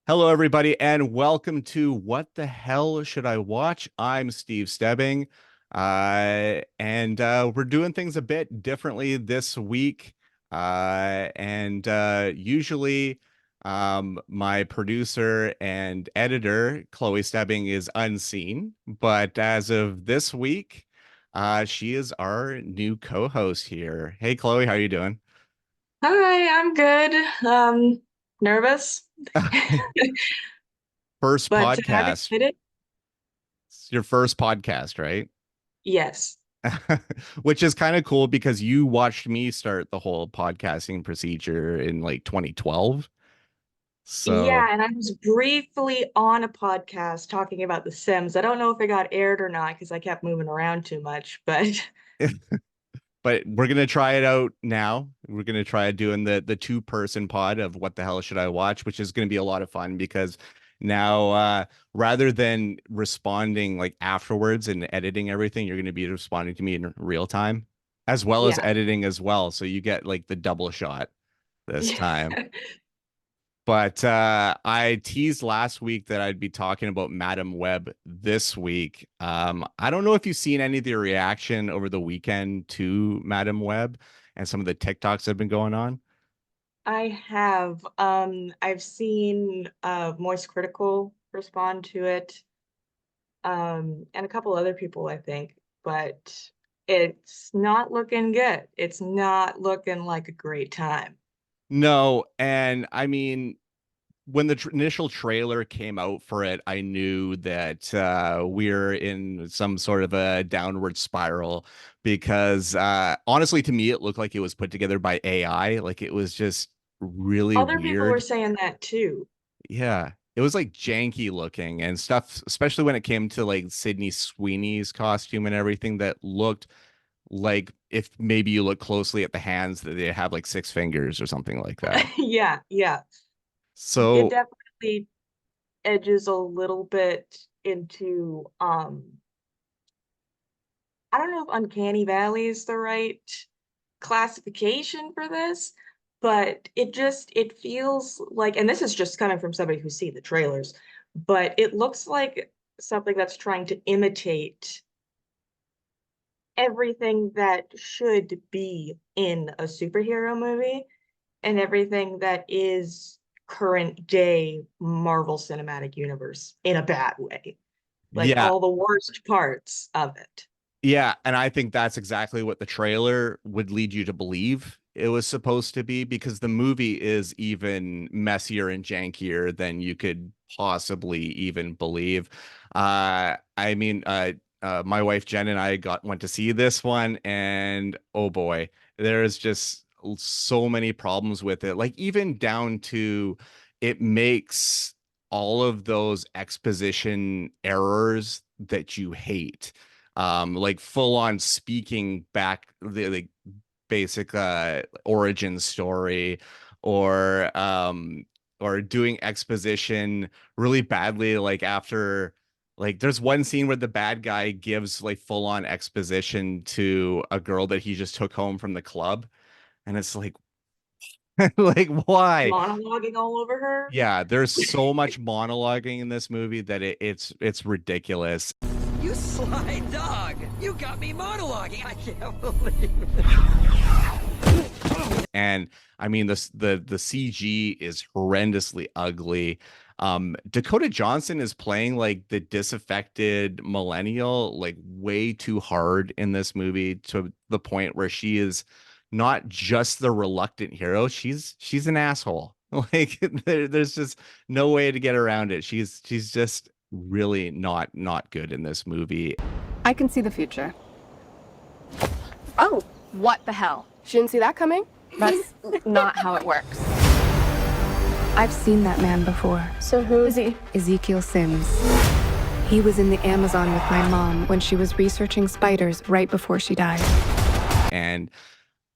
Hello, everybody, and welcome to What the Hell Should I Watch? I'm Steve Stebbing, and we're doing things a bit differently this week. And usually, my producer and editor, Chloe Stebbing, is unseen, but as of this week, she is our new co-host here. Hey, Chloe, how are you doing? Hi, I'm good. Nervous, First but I'm podcast. excited. It's your first podcast, right? Yes. Which is kind of cool because you watched me start the whole podcasting procedure in like 2012. So, Yeah, and I was briefly on a podcast talking about The Sims. I don't know if it got aired or not because I kept moving around too much, but but we're gonna try it out now. We're gonna try doing the two-person pod of what the hell should I watch, which is gonna be a lot of fun because now rather than responding like afterwards and editing everything, you're gonna be responding to me in real time as well as yeah. editing as well. So you get like the double shot this Yeah. time. But I teased last week that I'd be talking about Madam Web this week. I don't know if you've seen any of the reaction over the weekend to Madam Web and some of the TikToks that have been going on. I have. I've seen Moist Critical respond to it, and a couple other people, I think, but it's not looking good. It's not looking like a great time. No, and I mean, when the initial trailer came out for it, I knew that we're in some sort of a downward spiral because honestly, to me, it looked like it was put together by AI. Like it was just really Other people were weird. saying that too. Yeah. It was like janky looking and stuff, especially when it came to like Sydney Sweeney's costume and everything that looked like if maybe you look closely at the hands that they have like six fingers or something like that. Yeah, yeah. It So definitely edges a little bit into I don't know if uncanny valley is the right classification for this, but it feels like, and this is just coming from somebody who's seen the trailers, but it looks like something that's trying to imitate everything that should be in a superhero movie and everything that is current day Marvel Cinematic Universe in a bad way. Like yeah, all the worst parts of it. yeah, and I think that's exactly what the trailer would lead you to believe it was supposed to be because the movie is even messier and jankier than you could possibly even believe. I mean, my wife Jen and I went to see this one, and oh boy, there's just so many problems with it. Like even down to it makes all of those exposition errors that you hate like full on speaking back the like basic origin story or or doing exposition really badly like after like there's one scene where the bad guy gives like full on exposition to a girl that he just took home from the club and it's like like why. Monologuing all over her. Yeah, there's so much monologuing in this movie that it's ridiculous. You sly dog! You got me monologuing! I can't believe And I mean the CG is horrendously ugly. Dakota Johnson is playing like the disaffected millennial like way too hard in this movie to the point where she is not just the reluctant hero, she's an asshole. Like there's just no way to get around it. She's just really not good in this movie. I can see the future. Oh, what the hell? She didn't see that coming? That's not how it works. I've seen that man before. So who is he? Ezekiel Sims. He was in the Amazon with my mom when she was researching spiders right before she died. And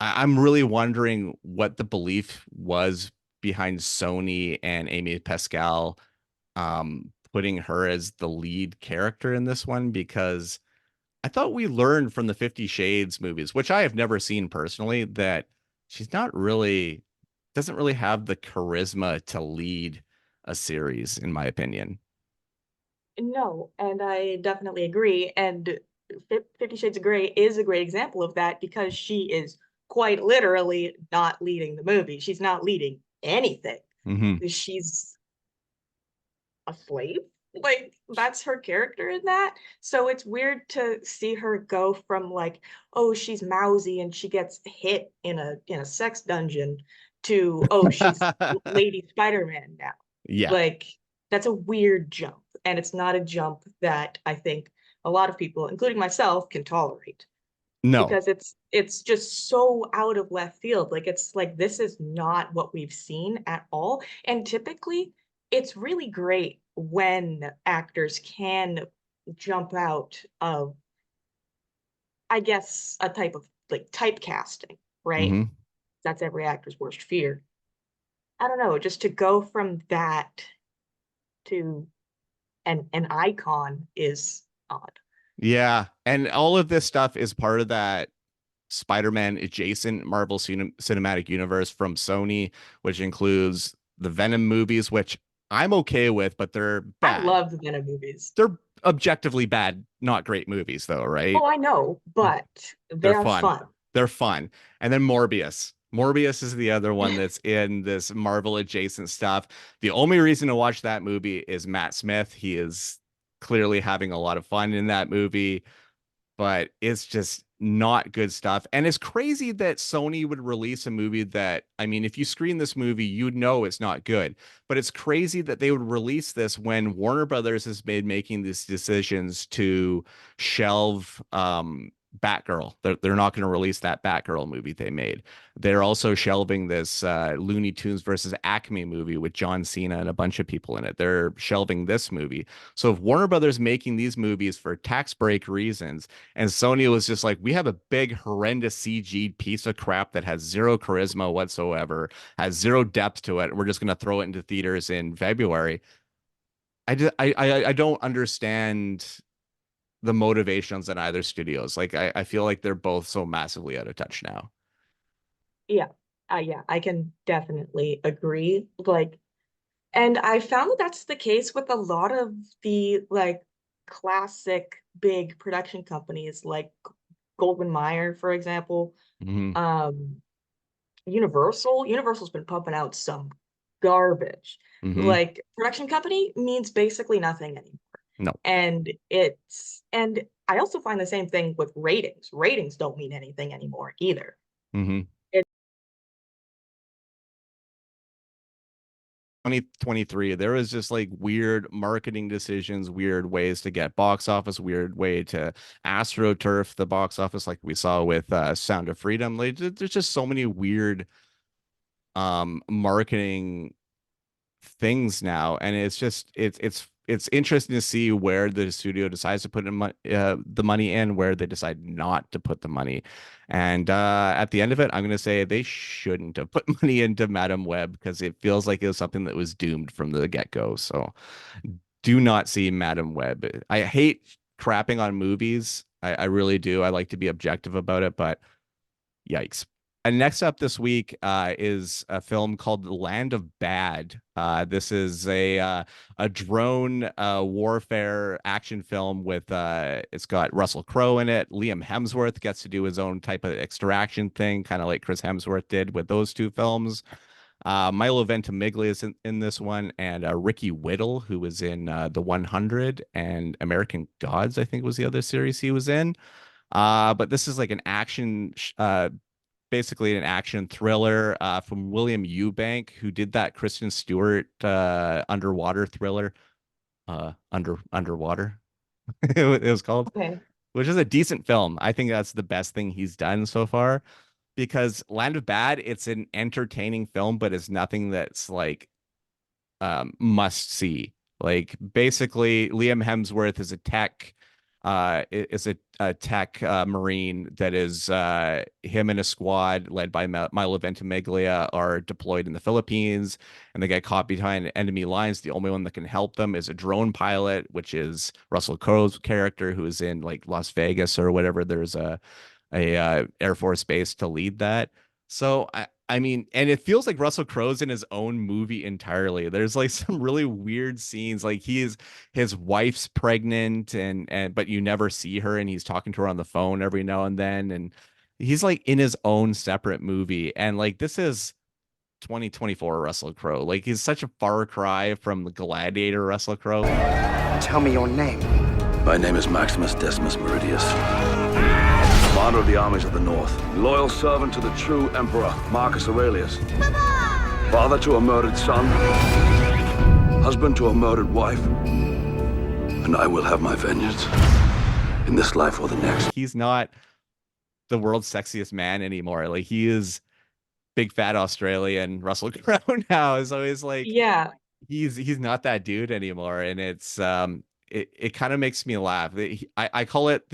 I'm really wondering what the belief was behind Sony and Amy Pascal putting her as the lead character in this one because I thought we learned from the 50 Shades movies, which I have never seen personally, that she's not really doesn't really have the charisma to lead a series, in my opinion. No, and I definitely agree. And 50 Shades of Grey is a great example of that because she is quite literally not leading the movie. She's not leading anything. Mm-hmm. She's a slave. Like that's her character in that. So it's weird to see her go from like, oh, she's mousy and she gets hit in a sex dungeon to oh, she's Lady Spider-Man now. Yeah. Like that's a weird jump. And it's not a jump that I think a lot of people, including myself, can tolerate No. because it's just so out of left field. Like it's like this is not what we've seen at all. And typically it's really great when actors can jump out of, I guess, a type of like typecasting, right? Mm-hmm. That's every actor's worst fear. I don't know, just to go from that to an icon is odd. Yeah. And all of this stuff is part of that Spider-Man adjacent Marvel Cinematic Universe from Sony, which includes the Venom movies, which I'm okay with, but they're I bad. love the Venom movies. They're objectively bad, not great movies, though, right? Oh, I know, but they They're are fun. fun. They're fun. And then Morbius. Morbius is the other one that's in this Marvel adjacent stuff. The only reason to watch that movie is Matt Smith. He is clearly having a lot of fun in that movie, but it's just not good stuff. And it's crazy that Sony would release a movie that, I mean, if you screen this movie, you'd know it's not good. But it's crazy that they would release this when Warner Brothers has been making these decisions to shelve Batgirl. They're not going to release that Batgirl movie they made. They're also shelving this Looney Tunes versus Acme movie with John Cena and a bunch of people in it. They're shelving this movie. So if Warner Brothers making these movies for tax break reasons, and Sony was just like, we have a big horrendous CG piece of crap that has zero charisma whatsoever, has zero depth to it, and we're just going to throw it into theaters in February. I don't understand the motivations in either studios. Like I feel like they're both so massively out of touch now. Yeah. Yeah, I can definitely agree. Like, and I found that that's the case with a lot of the like classic big production companies like Goldwyn Mayer, for example. Mm-hmm. Universal's been pumping out some garbage. Mm-hmm. Like production company means basically nothing anymore. No. And I also find the same thing with ratings. Ratings don't mean anything anymore either. Mm-hmm. 2023, there was just like weird marketing decisions, weird ways to get box office, weird way to astroturf the box office, like we saw with Sound of Freedom. Like there's just so many weird marketing things now, and it's just it's interesting to see where the studio decides to put in the money in, where they decide not to put the money. And at the end of it, I'm going to say they shouldn't have put money into Madam Web because it feels like it was something that was doomed from the get-go. So do not see Madam Web. I hate crapping on movies. I really do. I like to be objective about it, but yikes. And next up this week is a film called The Land of Bad. This is a drone warfare action film with it's got Russell Crowe in it. Liam Hemsworth gets to do his own type of extraction thing, kind of like Chris Hemsworth did with those two films. Milo Ventimiglia is in this one, and Ricky Whittle, who was in The 100 and American Gods, I think was the other series he was in. But this is like an action basically an action thriller from William Eubank, who did that Kristen Stewart underwater thriller, underwater. It was called, Okay. which is a decent film. I think that's the best thing he's done so far. Because Land of Bad, it's an entertaining film, but it's nothing that's like must see. Like basically, Liam Hemsworth is a tech marine that is him and a squad led by Milo Ventimiglia are deployed in the Philippines, and they get caught behind enemy lines. The only one that can help them is a drone pilot, which is Russell Crowe's character, who is in like Las Vegas or whatever. There's a Air Force base to lead that. So I mean, and it feels like Russell Crowe's in his own movie entirely. There's like some really weird scenes. Like his wife's pregnant and but you never see her and he's talking to her on the phone every now and then. And he's like in his own separate movie. And like this is 2024 Russell Crowe. Like he's such a far cry from the Gladiator Russell Crowe. Tell me your name. My name is Maximus Decimus Meridius. Commander of the armies of the North. Loyal servant to the true Emperor, Marcus Aurelius. Father to a murdered son. Husband to a murdered wife. And I will have my vengeance. In this life or the next. He's not the world's sexiest man anymore. Like he is big fat Australian Russell Crowe now. So he's like, Yeah. He's not that dude anymore. And it's it kind of makes me laugh. I call it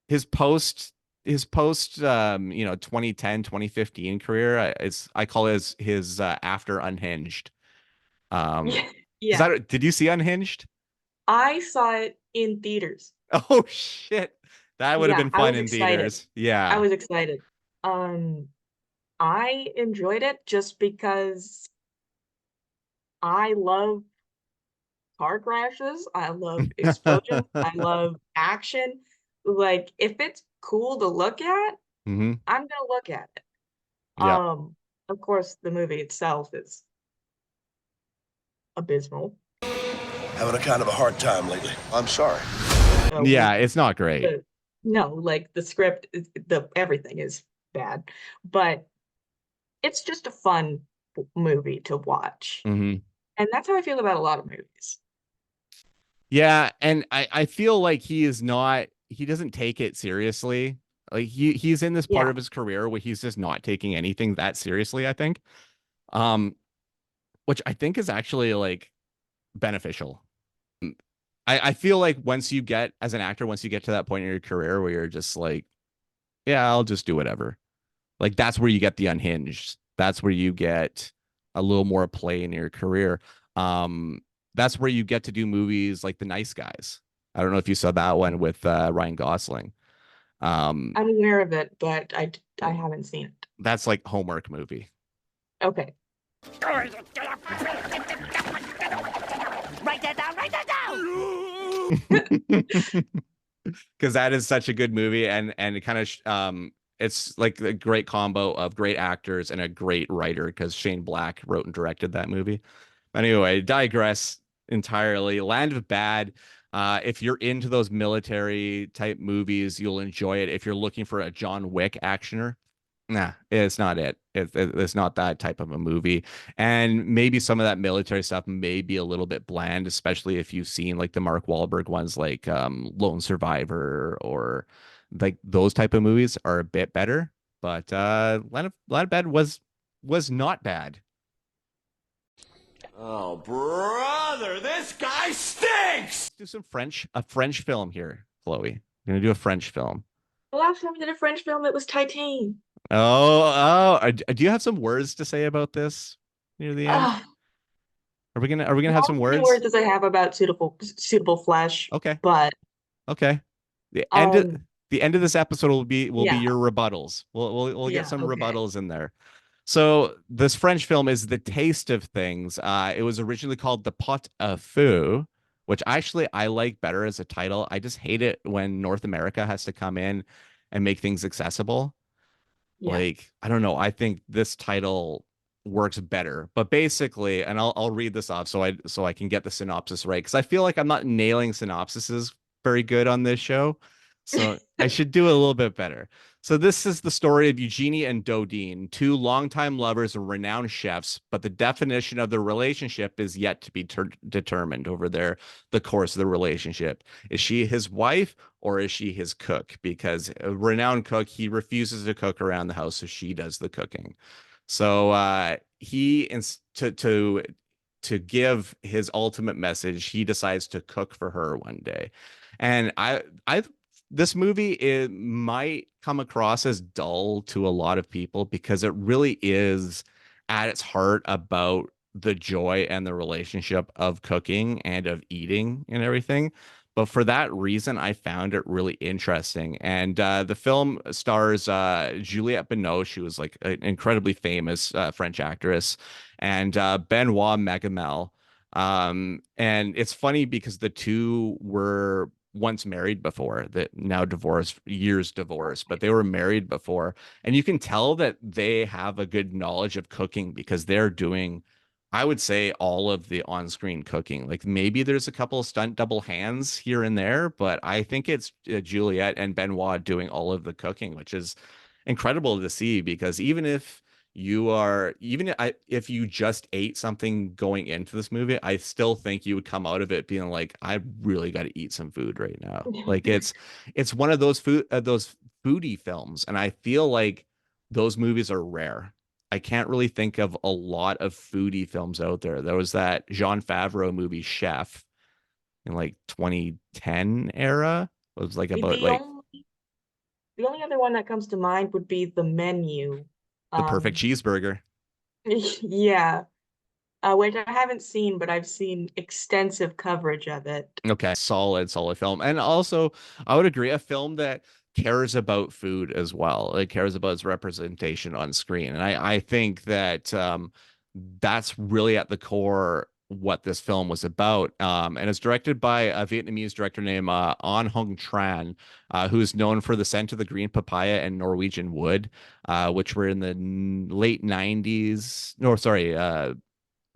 his post 2010 2015 career. I call it his after Unhinged. Yeah. Did you see Unhinged? I saw it in theaters. Oh shit, that would have been fun in theaters. Yeah, I was excited. I enjoyed it just because I love car crashes. I love explosions. I love action. Like, if it's cool to look at, mm-hmm. I'm gonna look at it. Yep. Of course, the movie itself is abysmal. Having a kind of a hard time lately. I'm sorry. Yeah, it's not great. No, like the script, everything is bad, but it's just a fun movie to watch. Mm-hmm. And that's how I feel about a lot of movies. Yeah, and I feel like he doesn't take it seriously. Like he's in this part of his career where he's just not taking anything that seriously, I think. Which I think is actually like beneficial. I feel like once you get to that point in your career where you're just like, yeah, I'll just do whatever. Like that's where you get the unhinged. That's where you get a little more play in your career. That's where you get to do movies like The Nice Guys. I don't know if you saw that one with Ryan Gosling. I'm aware of it, but I haven't seen it. That's like Hallmark movie. Okay. Write that down. Write that down. Because that is such a good movie, and it kind of it's like a great combo of great actors and a great writer because Shane Black wrote and directed that movie. Anyway, digress entirely. Land of Bad. If you're into those military type movies, you'll enjoy it. If you're looking for a John Wick actioner, nah, it's not it. It's not that type of a movie. And maybe some of that military stuff may be a little bit bland, especially if you've seen like the Mark Wahlberg ones like Lone Survivor or like those type of movies are a bit better. But Land of Bad was not bad. Oh, brother, this guy stinks! Let's do a French film here, Chloe. We're gonna do a French film. The last time we did a French film, it was Titane. Oh, do you have some words to say about this near the end? Are we gonna have some words? Words as I have about suitable flesh. Okay. But okay. The end of this episode will be your rebuttals. We'll get some rebuttals in there. So this French film is The Taste of Things. It was originally called The Pot au Feu, which actually I like better as a title. I just hate it when North America has to come in and make things accessible. Yeah. Like, I don't know. I think this title works better. But basically, and I'll read this off so I can get the synopsis right, because I feel like I'm not nailing synopsises very good on this show. So I should do a little bit better. So this is the story of Eugenie and Dodine, two longtime lovers and renowned chefs, but the definition of their relationship is yet to be determined over the course of the relationship. Is she his wife or is she his cook? Because a renowned cook, he refuses to cook around the house, so she does the cooking. So to give his ultimate message, he decides to cook for her one day. And this movie, it might come across as dull to a lot of people because it really is at its heart about the joy and the relationship of cooking and of eating and everything. But for that reason, I found it really interesting. And the film stars Juliette Binoche, who was like an incredibly famous French actress, and Benoit Megamel. And it's funny because the two were once married before, that now divorced, years divorced, but they were married before. And you can tell that they have a good knowledge of cooking because they're doing, I would say, all of the on-screen cooking. Like maybe there's a couple of stunt double hands here and there, but I think it's Juliette and Benoit doing all of the cooking, which is incredible to see because even if if you just ate something going into this movie, I still think you would come out of it being like, I really got to eat some food right now. Like it's one of those foodie films, and I feel like those movies are rare. I can't really think of a lot of foodie films out there. There was that Jean Favreau movie Chef in like 2010 era. It was like about like The only other one that comes to mind would be The Menu. the perfect cheeseburger. Yeah, which I haven't seen, but I've seen extensive coverage of it. Okay, solid film. And also, I would agree, a film that cares about food as well. It cares about its representation on screen. And I think that that's really at the core what this film was about. And it's directed by a Vietnamese director named An Hong Tran, who is known for The Scent of the Green Papaya and Norwegian Wood, which were in the late 90s. No, sorry,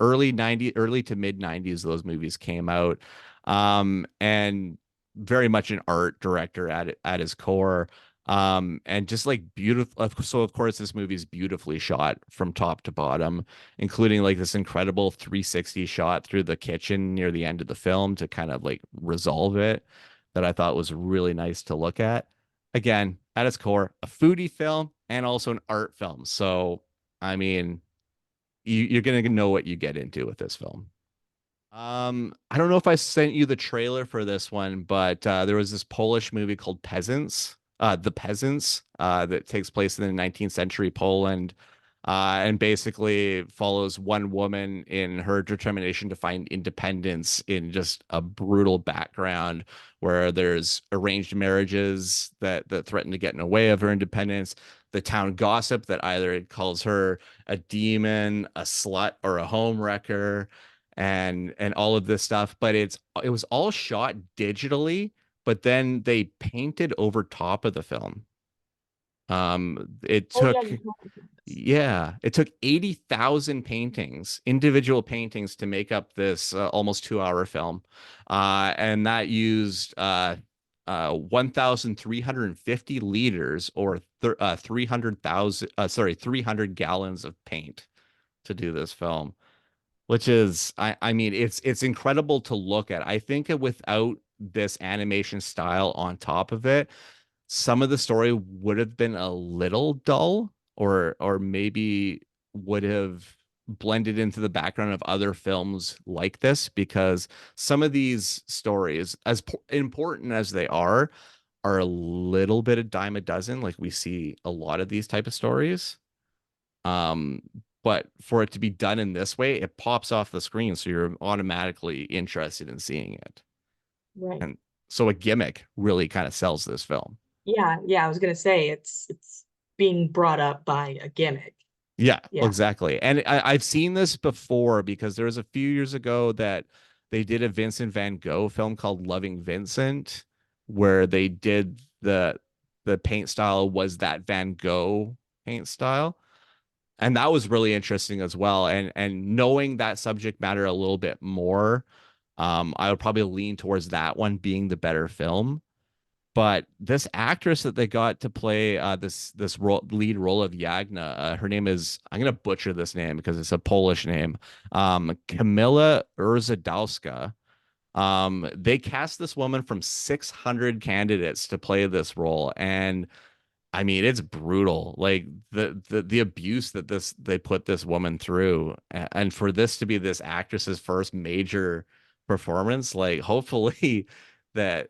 early 90s, early to mid 90s, those movies came out. And very much an art director at his core. And just like beautiful. So of course this movie is beautifully shot from top to bottom, including like this incredible 360 shot through the kitchen near the end of the film to kind of like resolve it, that I thought was really nice to look at. Again, at its core, a foodie film and also an art film. So, I mean, you're going to know what you get into with this film. I don't know if I sent you the trailer for this one, but there was this Polish movie called The Peasants, that takes place in the 19th century Poland, and basically follows one woman in her determination to find independence in just a brutal background where there's arranged marriages that threaten to get in the way of her independence. The town gossip that either calls her a demon, a slut, or a home wrecker, and all of this stuff. But it was all shot digitally, but then they painted over top of the film. It took it took 80,000 paintings, individual paintings, to make up this almost 2-hour film. And that used 1,350 liters or 300 gallons of paint to do this film, which is, I mean, it's incredible to look at. I think without this animation style on top of it, some of the story would have been a little dull, or maybe would have blended into the background of other films like this, because some of these stories, as important as they are a little bit a dime a dozen. Like we see a lot of these type of stories. But for it to be done in this way, it pops off the screen, so you're automatically interested in seeing it. Right. And so a gimmick really kind of sells this film. Yeah, I was gonna say it's being brought up by a gimmick. Yeah, Yeah. exactly. And I've seen this before because there was a few years ago that they did a Vincent van Gogh film called Loving Vincent, where they did the paint style was that Van Gogh paint style. And that was really interesting as well. And knowing that subject matter a little bit more, I would probably lean towards that one being the better film. But this actress that they got to play this lead role of Yagna, her name is, I'm gonna butcher this name because it's a Polish name, Kamila Urzadowska. They cast this woman from 600 candidates to play this role, and I mean, it's brutal. Like the abuse that they put this woman through, and for this to be this actress's first major performance, like hopefully that,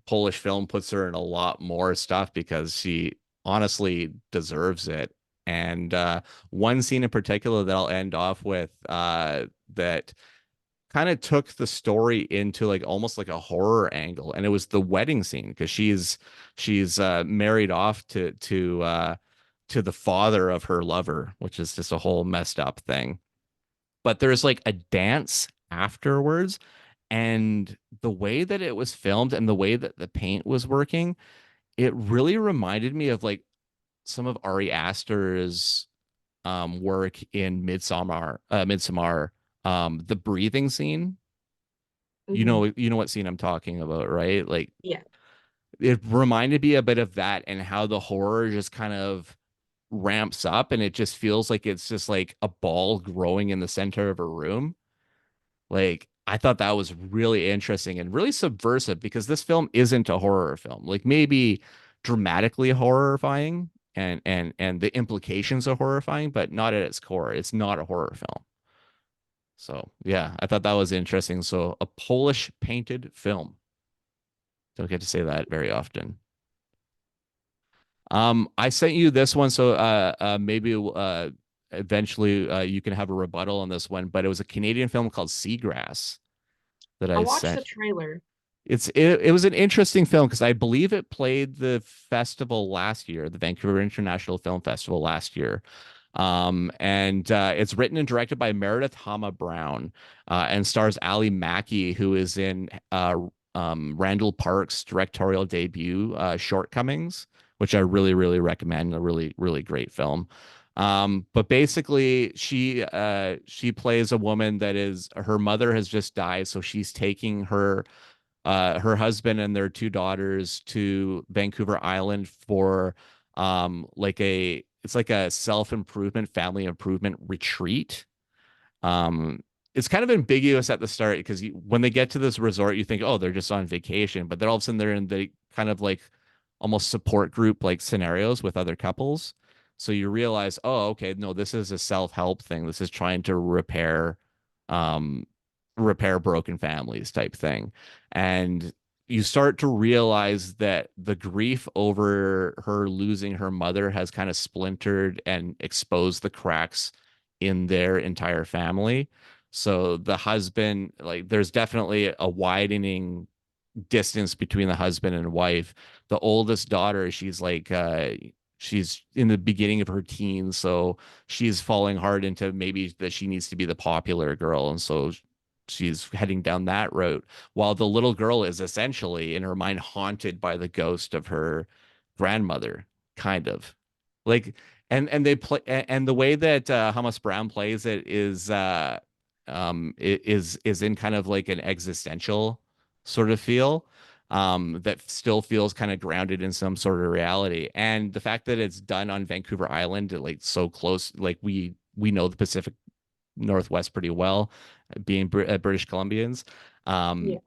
Polish film puts her in a lot more stuff, because she honestly deserves it. And one scene in particular that I'll end off with, that kind of took the story into like almost like a horror angle, and it was the wedding scene because she's married off to the father of her lover, which is just a whole messed up thing. But there's like a dance afterwards, and the way that it was filmed and the way that the paint was working, it really reminded me of like some of Ari Aster's work in Midsummer, the breathing scene. Mhm. You know what scene I'm talking about, right? Like Yeah. it reminded me a bit of that and how the horror just kind of ramps up and it just feels like it's just like a ball growing in the center of a room. Like I thought that was really interesting and really subversive because this film isn't a horror film. Like maybe dramatically horrifying and the implications are horrifying, but not at its core. It's not a horror film. So yeah, I thought that was interesting. So a Polish painted film. Don't get to say that very often. I sent you this one, so maybe eventually you can have a rebuttal on this one, but it was a Canadian film called Seagrass that I I watched the sent. trailer. It was an interesting film because I believe it played the festival last year, the Vancouver International Film Festival last year. And it's written and directed by Meredith Hama Brown, and stars Ali Mackey, who is in Randall Park's directorial debut, Shortcomings, which I really, really recommend. A really, really great film. But basically, she plays a woman that is her mother has just died, so she's taking her husband and their two daughters to Vancouver Island for like a it's like a self-improvement, family improvement retreat. Um, it's kind of ambiguous at the start because when they get to this resort, you think, oh, they're just on vacation, but then all of a sudden they're in the kind of like almost support group like scenarios with other couples. So you realize, oh, okay, no, this is a self-help thing. This is trying to um, repair broken families type thing. And you start to realize that the grief over her losing her mother has kind of splintered and exposed the cracks in their entire family. So the husband, like, there's definitely a widening distance between the husband and wife. The oldest daughter, she's in the beginning of her teens, so she's falling hard into maybe that she needs to be the popular girl, and so she's heading down that route, while the little girl is essentially in her mind haunted by the ghost of her grandmother, kind of like. And they play, and the way that Hamas Brown plays it is in kind of like an existential sort of feel, that still feels kind of grounded in some sort of reality. And the fact that it's done on Vancouver Island, like so close, like we know the Pacific Northwest pretty well, being British Columbians. Yeah.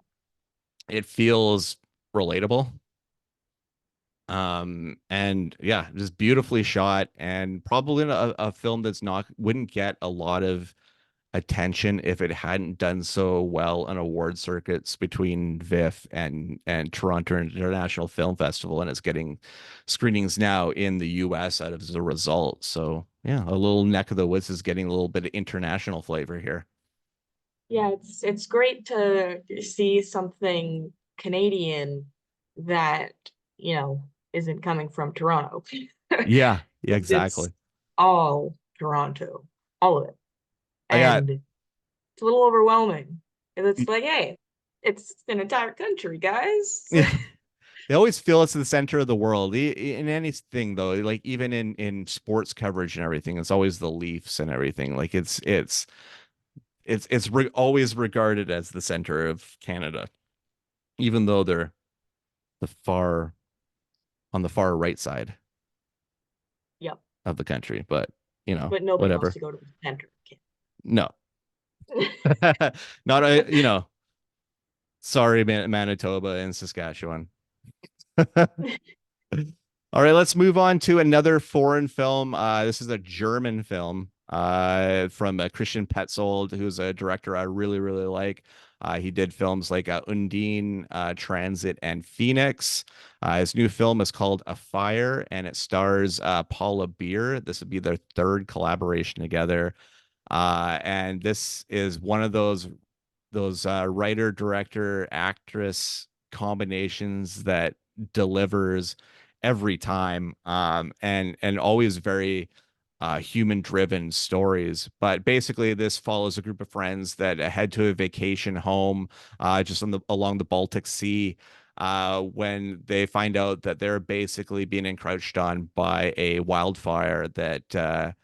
It feels relatable. And yeah, just beautifully shot, and probably a film that's not wouldn't get a lot of attention if it hadn't done so well on award circuits between VIFF and Toronto International Film Festival, and it's getting screenings now in the US out of as a result. So yeah, a little neck of the woods is getting a little bit of international flavor here. Yeah, it's great to see something Canadian that, you know, isn't coming from Toronto. Yeah, yeah, 'Cause it's exactly. all Toronto, all of it. I got And it's a little overwhelming. And it's like, hey, it's an entire country, guys. yeah. They always feel it's the center of the world. In anything though, like even in sports coverage and everything, it's always the Leafs and everything. Like it's always regarded as the center of Canada, even though they're the far on the far right side Yep. of the country. But But nobody wants whatever. to go to the center. No, not sorry, Manitoba and Saskatchewan. All right, let's move on to another foreign film. This is a German film from Christian Petzold, who's a director I really, really like. He did films like Undine, Transit, and Phoenix. His new film is called A Fire, and it stars Paula Beer. This would be their third collaboration together. And this is one of those those writer, director, actress combinations that delivers every time, and always very human driven stories. But basically this follows a group of friends that head to a vacation home just along the Baltic Sea, when they find out that they're basically being encroached on by a wildfire that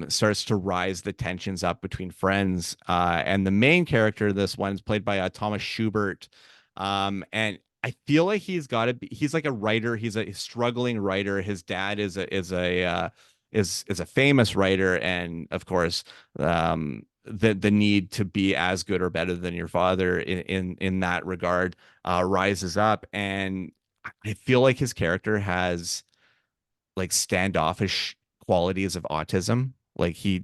starts to rise the tensions up between friends. And the main character, this one, is played by Thomas Schubert. And I feel like he's like a writer. He's a struggling writer. His dad is a famous writer, and of course, the need to be as good or better than your father in that regard rises up. And I feel like his character has like standoffish qualities of autism. Like he's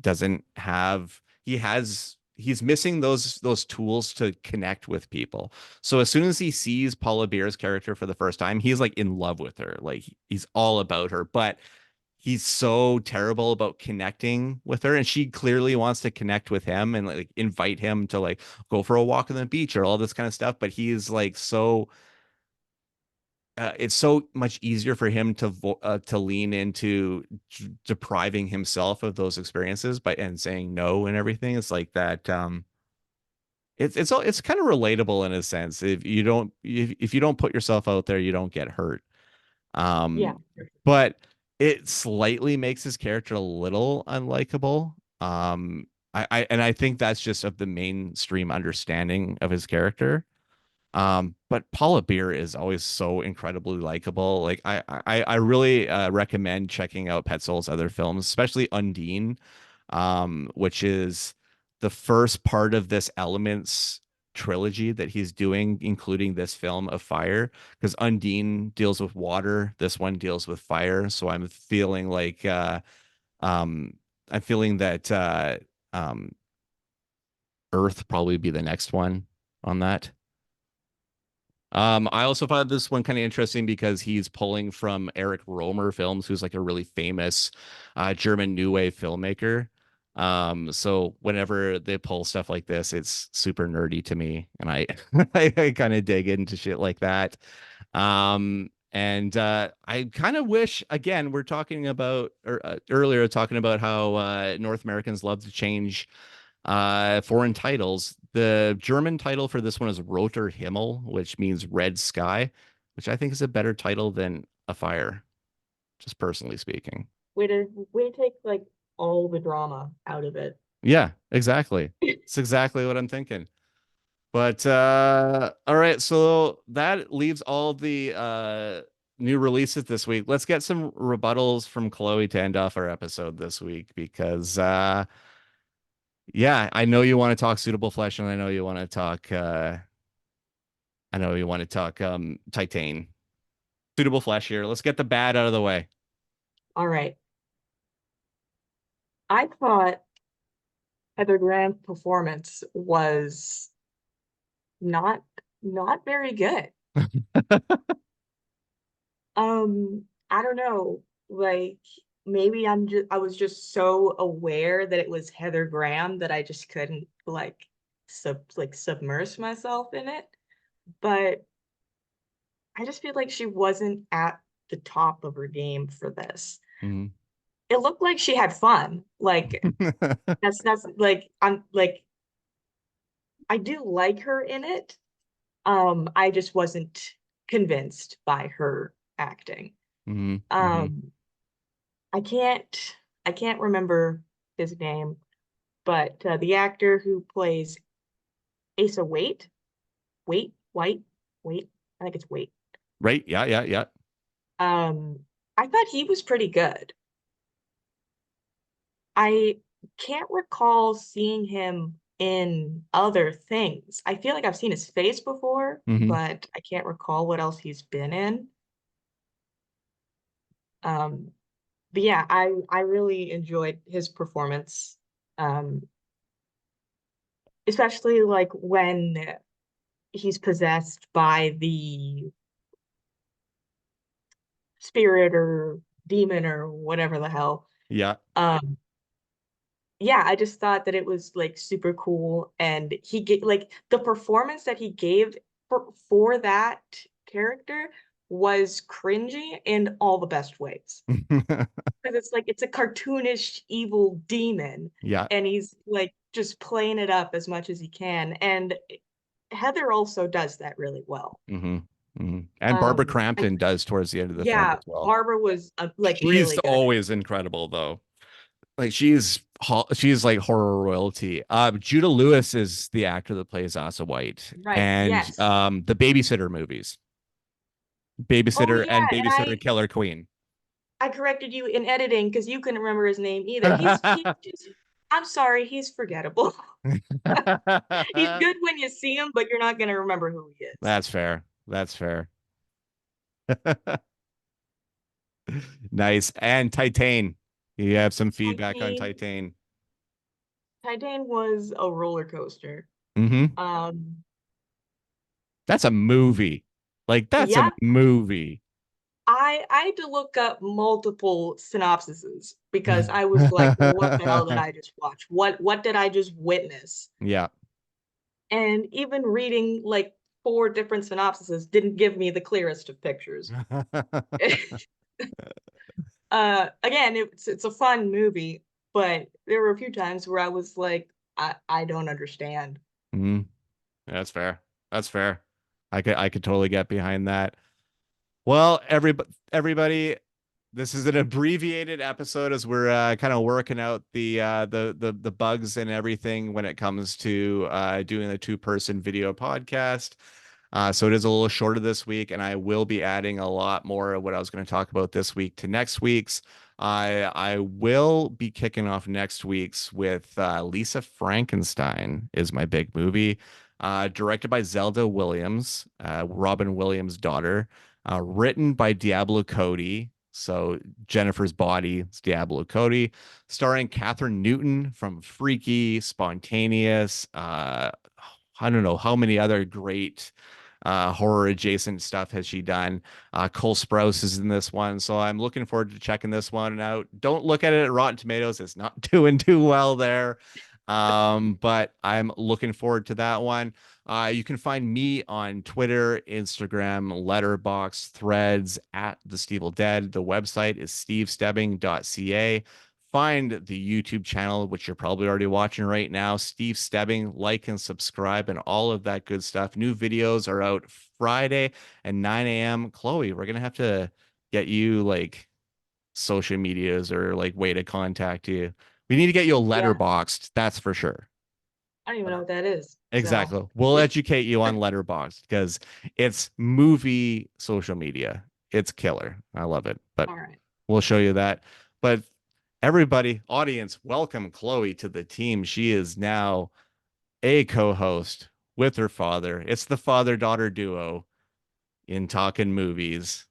missing those tools to connect with people. So as soon as he sees Paula Beer's character for the first time, he's like in love with her. Like he's all about her, but he's so terrible about connecting with her, and she clearly wants to connect with him and like invite him to like go for a walk on the beach or all this kind of stuff, but he's like so it's so much easier for him to lean into depriving himself of those experiences and saying no and everything. It's like that. It's kind of relatable in a sense. If you don't put yourself out there, you don't get hurt. Yeah. But it slightly makes his character a little unlikable. I think that's just of the mainstream understanding of his character. But Paula Beer is always so incredibly likable. Like I really recommend checking out Petzold's other films, especially Undine, which is the first part of this Elements trilogy that he's doing, including this film of fire, because Undine deals with water, this one deals with fire. So I'm feeling like I'm feeling that Earth probably be the next one on that. I also found this one kind of interesting because he's pulling from Eric Rohmer Films, who's like a really famous German New Wave filmmaker. So whenever they pull stuff like this, it's super nerdy to me, and I I kind of dig into shit like that. And I kind of wish, again, we're talking about earlier talking about how North Americans love to change foreign titles. The German title for this one is Roter Himmel, which means red sky, which I think is a better title than A Fire, just personally speaking. Way to take like all the drama out of it. Yeah, exactly. It's exactly what I'm thinking. But all right, so that leaves all the new releases this week. Let's get some rebuttals from Chloe to end off our episode this week, because yeah, I know you want to talk Suitable Flesh, and I know you want to talk Titan. Suitable Flesh here. Let's get the bad out of the way. All right. I thought Heather Graham's performance was not very good. I don't know, like maybe I was just so aware that it was Heather Graham that I just couldn't like submerge myself in it. But I just feel like she wasn't at the top of her game for this. Mhm. It looked like she had fun. Like that's like I'm like I do like her in it. I just wasn't convinced by her acting. Mhm. I can't remember his name, but the actor who plays Asa Waite, I think it's Waite. Right? Yeah. I thought he was pretty good. I can't recall seeing him in other things. I feel like I've seen his face before, Mhm. but I can't recall what else he's been in. But yeah, I really enjoyed his performance. Especially like when he's possessed by the spirit or demon or whatever the hell. Yeah. yeah, I just thought that it was like super cool, and he gave like the performance that he gave for that character was cringy in all the best ways. Because it's like it's a cartoonish evil demon, Yeah. and he's like just playing it up as much as he can. And Heather also does that really well. Hmm. And Barbara I Crampton does towards the end of the film Yeah, as well. Barbara was like She's really good. always incredible though. Like she's like horror royalty. Judah Lewis is the actor that plays Asa White, Right. and Yes. the Babysitter movies, Oh Babysitter yeah, and and Babysitter Killer Queen. I corrected you in editing because you couldn't remember his name either. He's just, I'm sorry, he's forgettable. He's good when you see him, but you're not gonna remember who he is. That's fair. That's fair. Nice. And Titan. You have some feedback on Titan, Titan. Titan was a roller coaster. Mm-hmm. Um, That's a movie. Like that's a yeah, movie. I had to look up multiple synopsises because I was like, what the hell did I just watch? What did I just witness? Yeah. And even reading like 4 different synopsises didn't give me the clearest of pictures. Again, it's a fun movie, but there were a few times where I was like, I don't understand. Mm-hmm. That's fair. That's fair. I could totally get behind that. Well, everybody, this is an abbreviated episode as we're kind of working out the bugs and everything when it comes to doing a 2-person video podcast. So it is a little shorter this week, and I will be adding a lot more of what I was going to talk about this week to next week's. I will be kicking off next week's with Lisa Frankenstein is my big movie, directed by Zelda Williams, Robin Williams' daughter, written by Diablo Cody. So Jennifer's Body, it's Diablo Cody, starring Catherine Newton from Freaky, Spontaneous, I don't know how many other great horror adjacent stuff has she done. Cole Sprouse is in this one, so I'm looking forward to checking this one out. Don't look at it at Rotten Tomatoes; it's not doing too well there. But I'm looking forward to that one. You can find me on Twitter, Instagram, Letterboxd, Threads at The Stevel Dead. The website is stevestebbing.ca. Find the YouTube channel, which you're probably already watching right now, Steve Stebbing. Like and subscribe and all of that good stuff. New videos are out Friday at 9 a.m. Chloe, we're gonna have to get you like social medias or like way to contact you. We need to get you a Yeah, Letterboxd, that's for sure. I don't even know what that is. So Exactly. We'll educate you on Letterboxd because it's movie social media. It's killer. I love it. But all right. we'll show you that. But everybody, audience, welcome Chloe to the team. She is now a co-host with her father. It's the father-daughter duo in talking movies.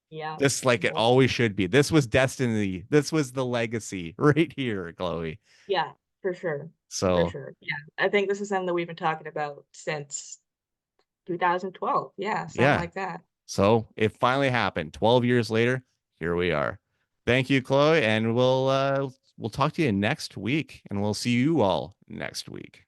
Yeah. Just like it always should be. This was destiny. This was the legacy right here, Chloe. Yeah, for sure. So For sure. Yeah. I think this is something that we've been talking about since 2012. Yeah, something yeah. like that. So it finally happened. 12 years later, here we are. Thank you, Chloe, and we'll talk to you next week, and we'll see you all next week.